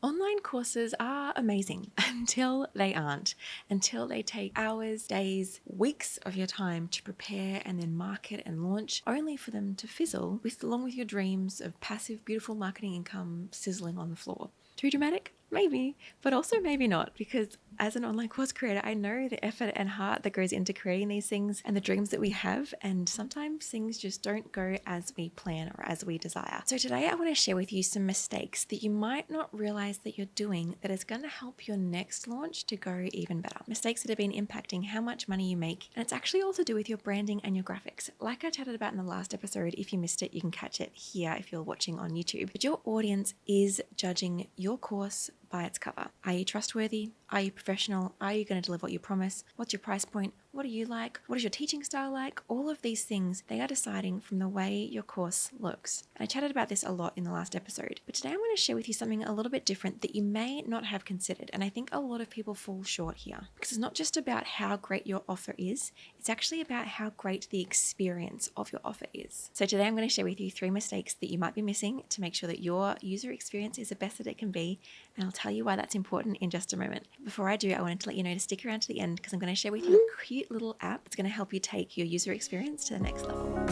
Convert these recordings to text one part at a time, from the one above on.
Online courses are amazing until they aren't, until they take hours, days, weeks of your time to prepare and then market and launch, only for them to fizzle along with your dreams of passive, beautiful marketing income sizzling on the floor. Too dramatic? Maybe, but also maybe not, because as an online course creator, I know the effort and heart that goes into creating these things and the dreams that we have, and sometimes things just don't go as we plan or as we desire. So today I want to share with you some mistakes that you might not realize that you're doing that is going to help your next launch to go even better. Mistakes that have been impacting how much money you make, and it's actually all to do with your branding and your graphics. Like I chatted about in the last episode, if you missed it, you can catch it here if you're watching on YouTube. But your audience is judging your course by its cover. Are you trustworthy? Are you professional? Are you going to deliver what you promise? What's your price point? What do you like? What is your teaching style like? All of these things, they are deciding from the way your course looks. And I chatted about this a lot in the last episode, but today I'm going to share with you something a little bit different that you may not have considered. And I think a lot of people fall short here, because it's not just about how great your offer is, it's actually about how great the experience of your offer is. So today I'm going to share with you 3 mistakes that you might be missing to make sure that your user experience is the best that it can be. And I'll tell you why that's important in just a moment. Before I do, I wanted to let you know to stick around to the end, because I'm going to share with you a cute little app that's going to help you take your user experience to the next level.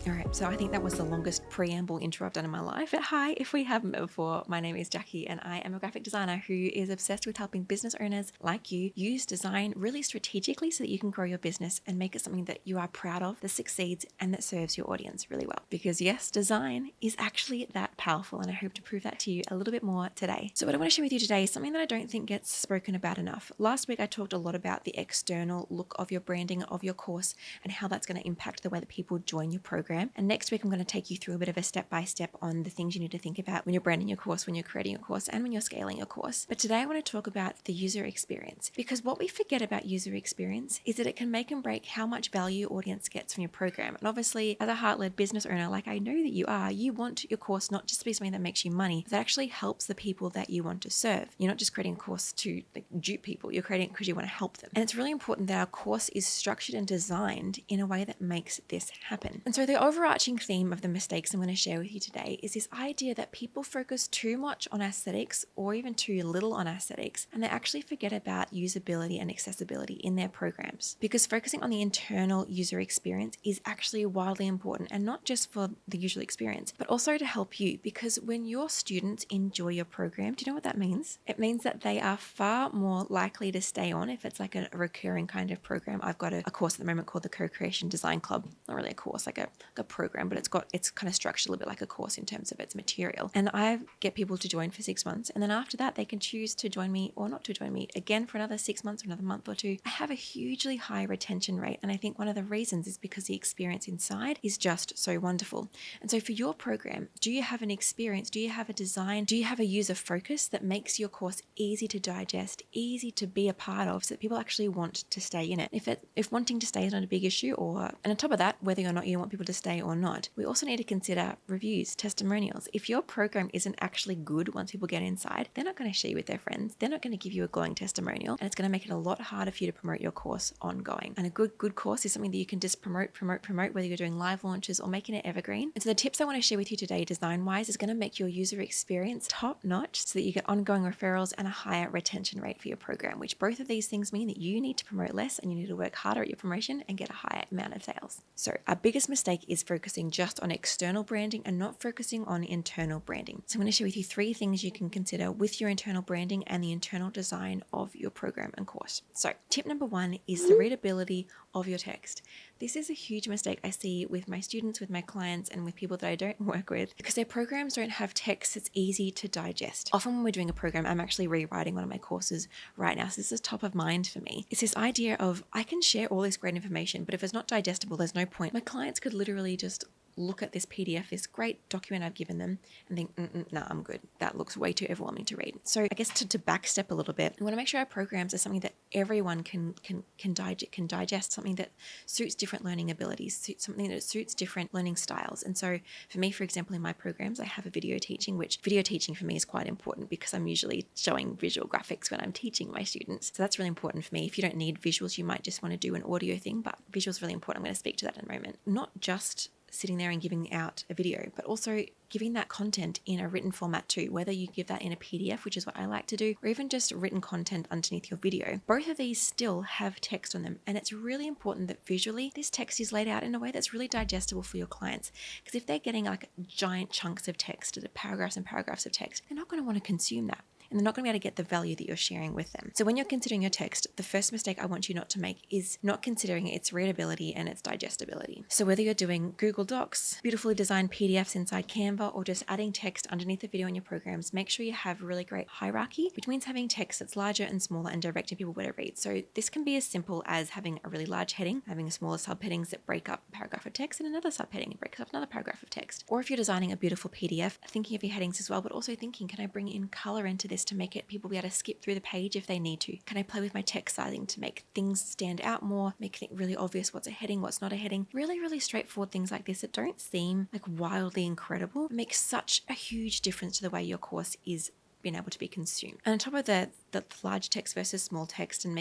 All right, so I think that was the longest preamble intro I've done in my life. But hi, if we haven't met before, my name is Jacqui and I am a graphic designer who is obsessed with helping business owners like you use design really strategically so that you can grow your business and make it something that you are proud of, that succeeds, and that serves your audience really well. Because yes, design is actually that powerful, and I hope to prove that to you a little bit more today. So what I want to share with you today is something that I don't think gets spoken about enough. Last week, I talked a lot about the external look of your branding, of your course, and how that's going to impact the way that people join your program. And next week, I'm going to take you through a bit of a step-by-step on the things you need to think about when you're branding your course, when you're creating your course, and when you're scaling your course. But today I want to talk about the user experience, because what we forget about user experience is that it can make and break how much value your audience gets from your program. And obviously, as a heart-led business owner, like I know that you are, you want your course not just to be something that makes you money, but that actually helps the people that you want to serve. You're not just creating a course to dupe people, you're creating it because you want to help them. And it's really important that our course is structured and designed in a way that makes this happen. And so the overarching theme of the mistakes I'm going to share with you today is this idea that people focus too much on aesthetics or even too little on aesthetics, and they actually forget about usability and accessibility in their programs. Because focusing on the internal user experience is actually wildly important, and not just for the user experience, but also to help you. Because when your students enjoy your program, do you know what that means? It means that they are far more likely to stay on if it's like a recurring kind of program. I've got a course at the moment called the Co-Creation Design Club. Not really a course, like a program, but it's kind of structured a little bit like a course in terms of its material. And I get people to join for 6 months, and then after that they can choose to join me or not to join me again for another 6 months or another month or 2. I have a hugely high retention rate, and I think one of the reasons is because the experience inside is just so wonderful. And so for your program, do you have an experience? Do you have a design? Do you have a user focus that makes your course easy to digest, easy to be a part of, so that people actually want to stay in it? If wanting to stay is not a big issue, and on top of that, whether or not you want people to stay or not, we also need to consider reviews, testimonials. If your program isn't actually good once people get inside, they're not going to share you with their friends. They're not going to give you a glowing testimonial, and it's going to make it a lot harder for you to promote your course ongoing. And a good course is something that you can just promote, whether you're doing live launches or making it evergreen. And so the tips I want to share with you today, design-wise, is going to make your user experience top-notch so that you get ongoing referrals and a higher retention rate for your program, which both of these things mean that you need to promote less and you need to work harder at your promotion and get a higher amount of sales. So our biggest mistake is focusing just on external branding and not focusing on internal branding. So I'm going to share with you 3 things you can consider with your internal branding and the internal design of your program and course. So tip number 1 is the readability of your text. This is a huge mistake I see with my students, with my clients, and with people that I don't work with, because their programs don't have text that's easy to digest. Often when we're doing a program, I'm actually rewriting one of my courses right now, so this is top of mind for me. It's this idea of, I can share all this great information, but if it's not digestible, there's no point. My clients could literally just look at this PDF, this great document I've given them, and think, nah, I'm good. That looks way too overwhelming to read. So I guess to backstep a little bit, we want to make sure our programs are something that everyone can digest, something that suits different learning abilities, something that suits different learning styles. And so for me, for example, in my programs, I have a video teaching, which video teaching for me is quite important because I'm usually showing visual graphics when I'm teaching my students. So that's really important for me. If you don't need visuals, you might just want to do an audio thing, but visuals are really important. I'm going to speak to that in a moment. Not just sitting there and giving out a video, but also giving that content in a written format too, whether you give that in a PDF, which is what I like to do, or even just written content underneath your video. Both of these still have text on them, and it's really important that visually this text is laid out in a way that's really digestible for your clients, because if they're getting like giant chunks of text, paragraphs and paragraphs of text, they're not going to want to consume that. And they're not going to be able to get the value that you're sharing with them. So when you're considering your text, the first mistake I want you not to make is not considering its readability and its digestibility. So whether you're doing Google Docs, beautifully designed PDFs inside Canva, or just adding text underneath the video in your programs, make sure you have really great hierarchy, which means having text that's larger and smaller and directing people where to read. So this can be as simple as having a really large heading, having smaller subheadings that break up a paragraph of text, and another subheading that breaks up another paragraph of text. Or if you're designing a beautiful PDF, thinking of your headings as well, but also thinking, can I bring in color into this to make it people be able to skip through the page if they need to? Can I play with my text sizing to make things stand out more, making it really obvious what's a heading, what's not a heading? Really, really straightforward things like this that don't seem like wildly incredible make such a huge difference to the way your course is being able to be consumed. And on top of that, the large text versus small text, and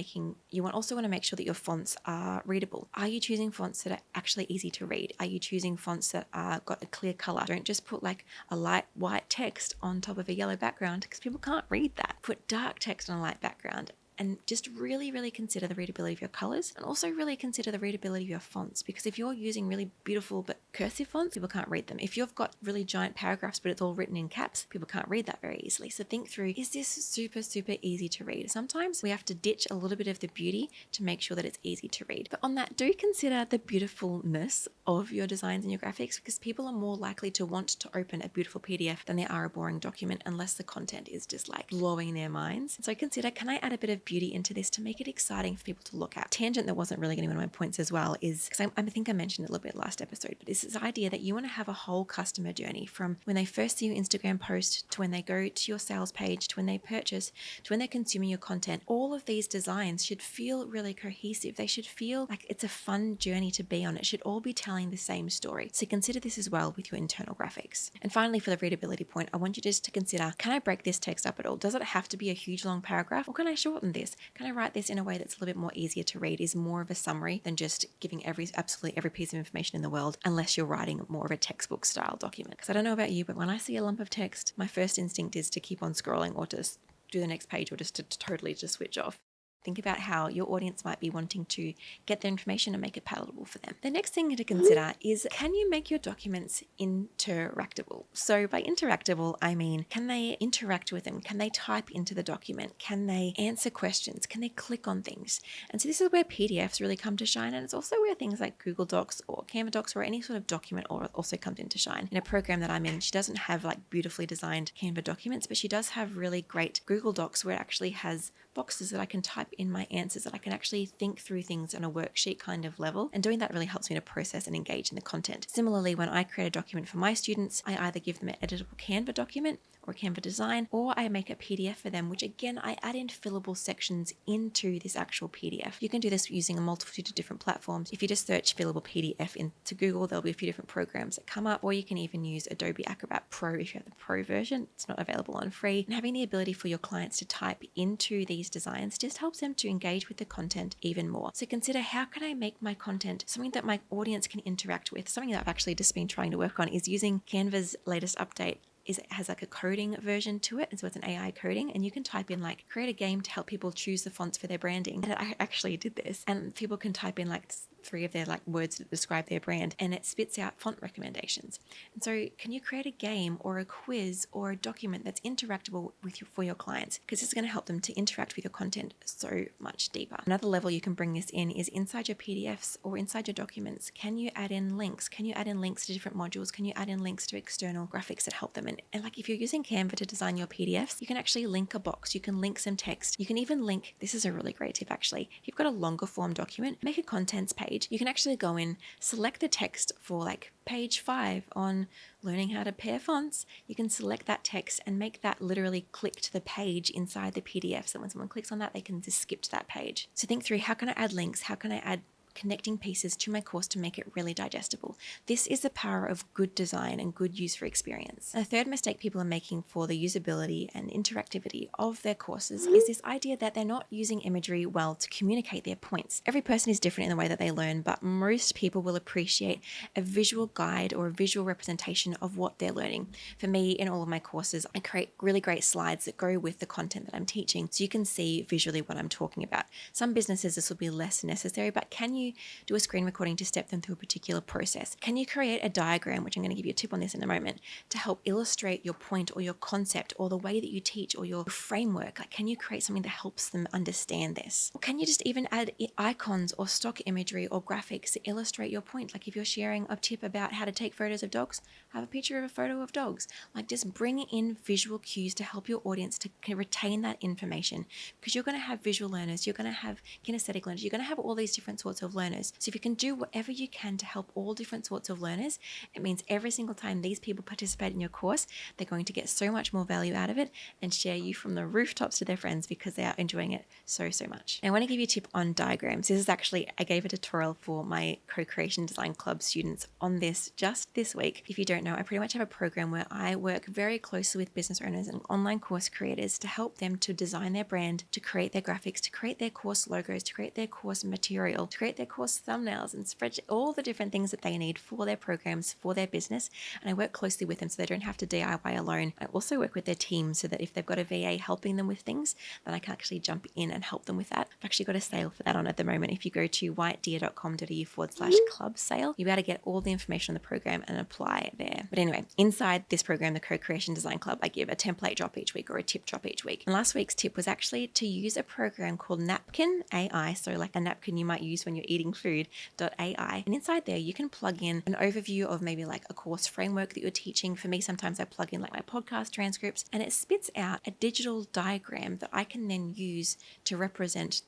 also want to make sure that your fonts are readable. Are you choosing fonts that are actually easy to read? Are you choosing fonts that are got a clear color? Don't just put like a light white text on top of a yellow background, because people can't read that. Put dark text on a light background. And just really, really consider the readability of your colors, and also really consider the readability of your fonts, because if you're using really beautiful but cursive fonts, people can't read them. If you've got really giant paragraphs but it's all written in caps, people can't read that very easily. So think through, is this super, super easy to read? Sometimes we have to ditch a little bit of the beauty to make sure that it's easy to read. But on that, do consider the beautifulness of your designs and your graphics, because people are more likely to want to open a beautiful PDF than they are a boring document, unless the content is just like blowing their minds. So consider, can I add a bit of beauty into this to make it exciting for people to look at? Tangent that wasn't really going to be one of my points as well is, because I think I mentioned it a little bit last episode, but it's this idea that you want to have a whole customer journey from when they first see your Instagram post to when they go to your sales page to when they purchase to when they're consuming your content. All of these designs should feel really cohesive. They should feel like it's a fun journey to be on. It should all be telling the same story. So consider this as well with your internal graphics. And finally, for the readability point, I want you just to consider, can I break this text up at all? Does it have to be a huge long paragraph, or can I shorten this? Can I write this in a way that's a little bit more easier to read, is more of a summary than just giving absolutely every piece of information in the world, unless you're writing more of a textbook style document? Because I don't know about you, but when I see a lump of text, my first instinct is to keep on scrolling, or just do the next page, or just to totally just switch off. Think about how your audience might be wanting to get the information and make it palatable for them. The next thing to consider is, can you make your documents interactable? So by interactable, I mean, can they interact with them? Can they type into the document? Can they answer questions? Can they click on things? And so this is where PDFs really come to shine. And it's also where things like Google Docs or Canva Docs or any sort of document also comes into shine. In a program that I'm in, she doesn't have like beautifully designed Canva documents, but she does have really great Google Docs where it actually has boxes that I can type in my answers, that I can actually think through things on a worksheet kind of level. And doing that really helps me to process and engage in the content. Similarly, when I create a document for my students, I either give them an editable Canva document or a Canva design, or I make a PDF for them, which again, I add in fillable sections into this actual PDF. You can do this using a multitude of different platforms. If you just search fillable PDF into Google, there'll be a few different programs that come up, or you can even use Adobe Acrobat Pro if you have the Pro version. It's not available on free. And having the ability for your clients to type into these designs just helps them to engage with the content even more. So consider, how can I make my content something that my audience can interact with? Something that I've actually just been trying to work on is using Canva's latest update. It has like a coding version to it, and so it's an AI coding, and you can type in like, create a game to help people choose the fonts for their branding. And I actually did this, and people can type in like 3 of their like words that describe their brand, and it spits out font recommendations. And so can you create a game or a quiz or a document that's interactable for your clients? Because this is going to help them to interact with your content so much deeper. Another level you can bring this in is inside your PDFs or inside your documents. Can you add in links? Can you add in links to different modules? Can you add in links to external graphics that help them? And like, if you're using Canva to design your PDFs, you can actually link a box. You can link some text. You can even link, this is a really great tip actually, if you've got a longer form document, make a contents page. You can actually go in, select the text for like page 5 on learning how to pair fonts. You can select that text and make that literally click to the page inside the PDF. So when someone clicks on that, they can just skip to that page. So think through, how can I add links? How can I add connecting pieces to my course to make it really digestible. This is the power of good design and good user experience. And a third mistake people are making for the usability and interactivity of their courses is this idea that they're not using imagery well to communicate their points. Every person is different in the way that they learn, but most people will appreciate a visual guide or a visual representation of what they're learning. For me, in all of my courses, I create really great slides that go with the content that I'm teaching so you can see visually what I'm talking about. Some businesses, this will be less necessary, but can you do a screen recording to step them through a particular process? Can you create a diagram, which I'm going to give you a tip on this in a moment, to help illustrate your point or your concept or the way that you teach or your framework? Like, can you create something that helps them understand this? Or can you just even add icons or stock imagery or graphics to illustrate your point? Like if you're sharing a tip about how to take photos of dogs, have a picture of a photo of dogs. Like just bring in visual cues to help your audience to retain that information, because you're going to have visual learners, you're going to have kinesthetic learners, you're going to have all these different sorts of learners. So if you can do whatever you can to help all different sorts of learners, it means every single time these people participate in your course, they're going to get so much more value out of it and share you from the rooftops to their friends because they are enjoying it so much. And I want to give you a tip on diagrams. This is actually, I gave a tutorial for my Co-Creation Design Club students on this just this week. If you don't know, I pretty much have a program where I work very closely with business owners and online course creators to help them to design their brand, to create their graphics, to create their course logos, to create their course material, to create their course thumbnails and spreadsheet, all the different things that they need for their programs, for their business. And I work closely with them so they don't have to DIY alone. I also work with their team so that if they've got a VA helping them with things, then I can actually jump in and help them with that. I've actually got a sale for that on at the moment. If you go to whitedeer.com.au/club sale, you'll be able to get all the information on the program and apply there. But anyway, inside this program, the Co-Creation Design Club, I give a template drop each week or a tip drop each week. And last week's tip was actually to use a program called Napkin AI. So like a napkin you might use when you're eating food.ai. And inside there, you can plug in an overview of maybe like a course framework that you're teaching. For me, sometimes I plug in like my podcast transcripts and it spits out a digital diagram that I can then use to represent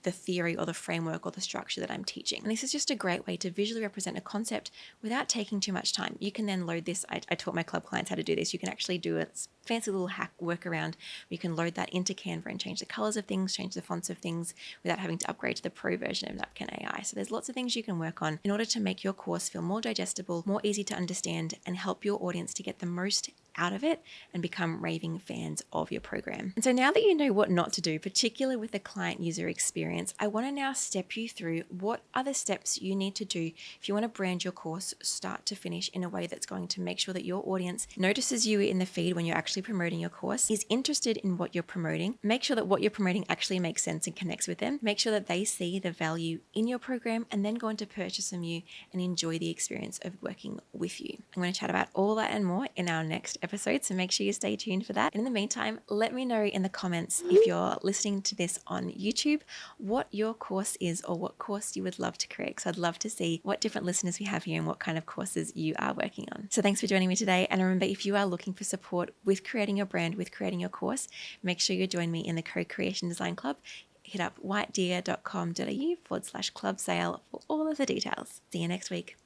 the theory or the framework or the structure that I'm teaching. And this is just a great way to visually represent a concept without taking too much time. You can then load this. I taught my club clients how to do this. You can actually do a fancy little hack workaround. You can load that into Canva and change the colors of things, change the fonts of things without having to upgrade to the pro version of Napkin AI. So there's lots of things you can work on in order to make your course feel more digestible, more easy to understand, and help your audience to get the most out of it and become raving fans of your program. And so now that you know what not to do, particularly with the client user experience, I want to now step you through what are the steps you need to do if you want to brand your course start to finish in a way that's going to make sure that your audience notices you in the feed when you're actually promoting your course, is interested in what you're promoting, make sure that what you're promoting actually makes sense and connects with them, make sure that they see the value in your program, and then go on to purchase from you and enjoy the experience of working with you. I'm going to chat about all that and more in our next episode, so make sure you stay tuned for that. And in the meantime, let me know in the comments, if you're listening to this on YouTube, what your course is or what course you would love to create, because I'd love to see what different listeners we have here and what kind of courses you are working on. So thanks for joining me today. And remember, if you are looking for support with creating your brand, with creating your course, make sure you join me in the Co-Creation Design Club. Hit up whitedeer.com.au/club sale for all of the details. See you next week.